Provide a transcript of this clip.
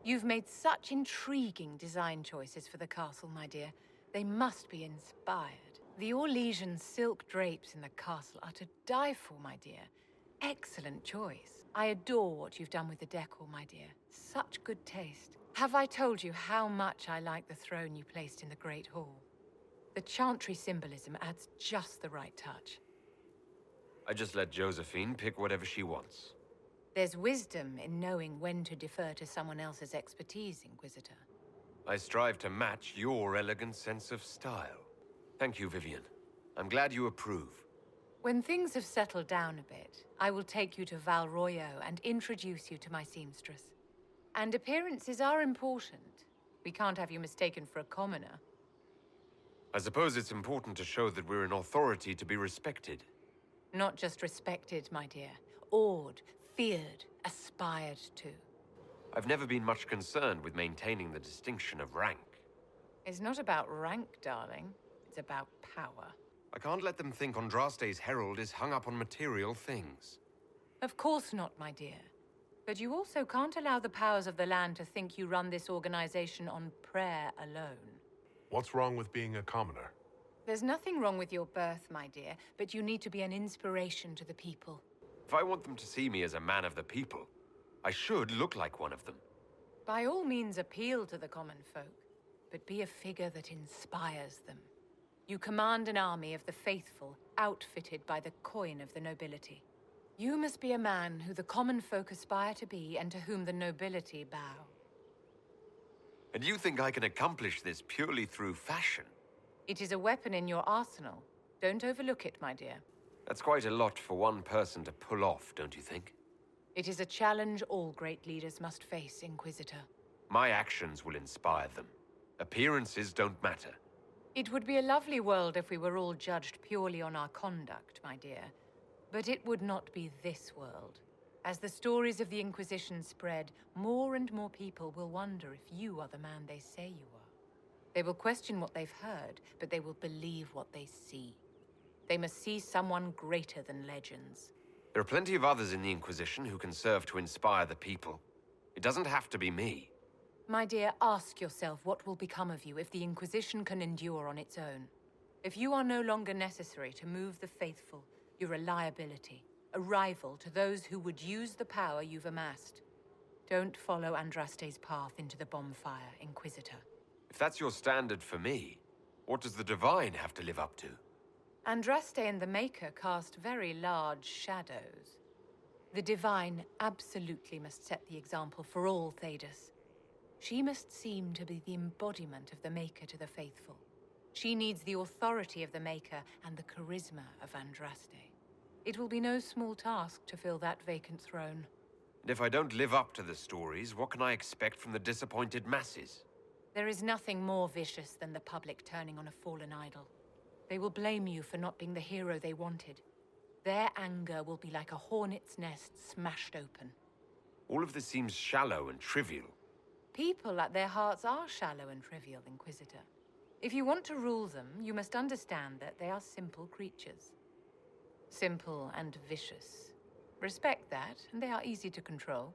You've made such intriguing design choices for the castle, my dear. They must be inspired. The Orlesian silk drapes in the castle are to die for, my dear. Excellent choice. I adore what you've done with the decor, my dear. Such good taste. Have I told you how much I like the throne you placed in the Great Hall? The chantry symbolism adds just the right touch. I just let Josephine pick whatever she wants. There's wisdom in knowing when to defer to someone else's expertise, Inquisitor. I strive to match your elegant sense of style. Thank you, Vivienne. I'm glad you approve. When things have settled down a bit, I will take you to Val Royeau and introduce you to my seamstress. And appearances are important. We can't have you mistaken for a commoner. I suppose it's important to show that we're an authority to be respected. Not just respected, my dear. Awed, feared, aspired to. I've never been much concerned with maintaining the distinction of rank. It's not about rank, darling. It's about power. I can't let them think Andraste's herald is hung up on material things. Of course not, my dear. But you also can't allow the powers of the land to think you run this organization on prayer alone. What's wrong with being a commoner? There's nothing wrong with your birth, my dear, but you need to be an inspiration to the people. If I want them to see me as a man of the people, I should look like one of them. By all means appeal to the common folk, but be a figure that inspires them. You command an army of the faithful, outfitted by the coin of the nobility. You must be a man who the common folk aspire to be and to whom the nobility bow. And you think I can accomplish this purely through fashion? It is a weapon in your arsenal. Don't overlook it, my dear. That's quite a lot for one person to pull off, don't you think? It is a challenge all great leaders must face, Inquisitor. My actions will inspire them. Appearances don't matter. It would be a lovely world if we were all judged purely on our conduct, my dear. But it would not be this world. As the stories of the Inquisition spread, more and more people will wonder if you are the man they say you are. They will question what they've heard, but they will believe what they see. They must see someone greater than legends. There are plenty of others in the Inquisition who can serve to inspire the people. It doesn't have to be me. My dear, ask yourself what will become of you if the Inquisition can endure on its own. If you are no longer necessary to move the faithful, you're a liability, a rival to those who would use the power you've amassed. Don't follow Andraste's path into the bonfire, Inquisitor. If that's your standard for me, what does the Divine have to live up to? Andraste and the Maker cast very large shadows. The Divine absolutely must set the example for all Thedas. She must seem to be the embodiment of the Maker to the faithful. She needs the authority of the Maker and the charisma of Andraste. It will be no small task to fill that vacant throne. And if I don't live up to the stories, what can I expect from the disappointed masses? There is nothing more vicious than the public turning on a fallen idol. They will blame you for not being the hero they wanted. Their anger will be like a hornet's nest smashed open. All of this seems shallow and trivial. People at their hearts are shallow and trivial, Inquisitor. If you want to rule them, you must understand that they are simple creatures. Simple and vicious. Respect that, and they are easy to control.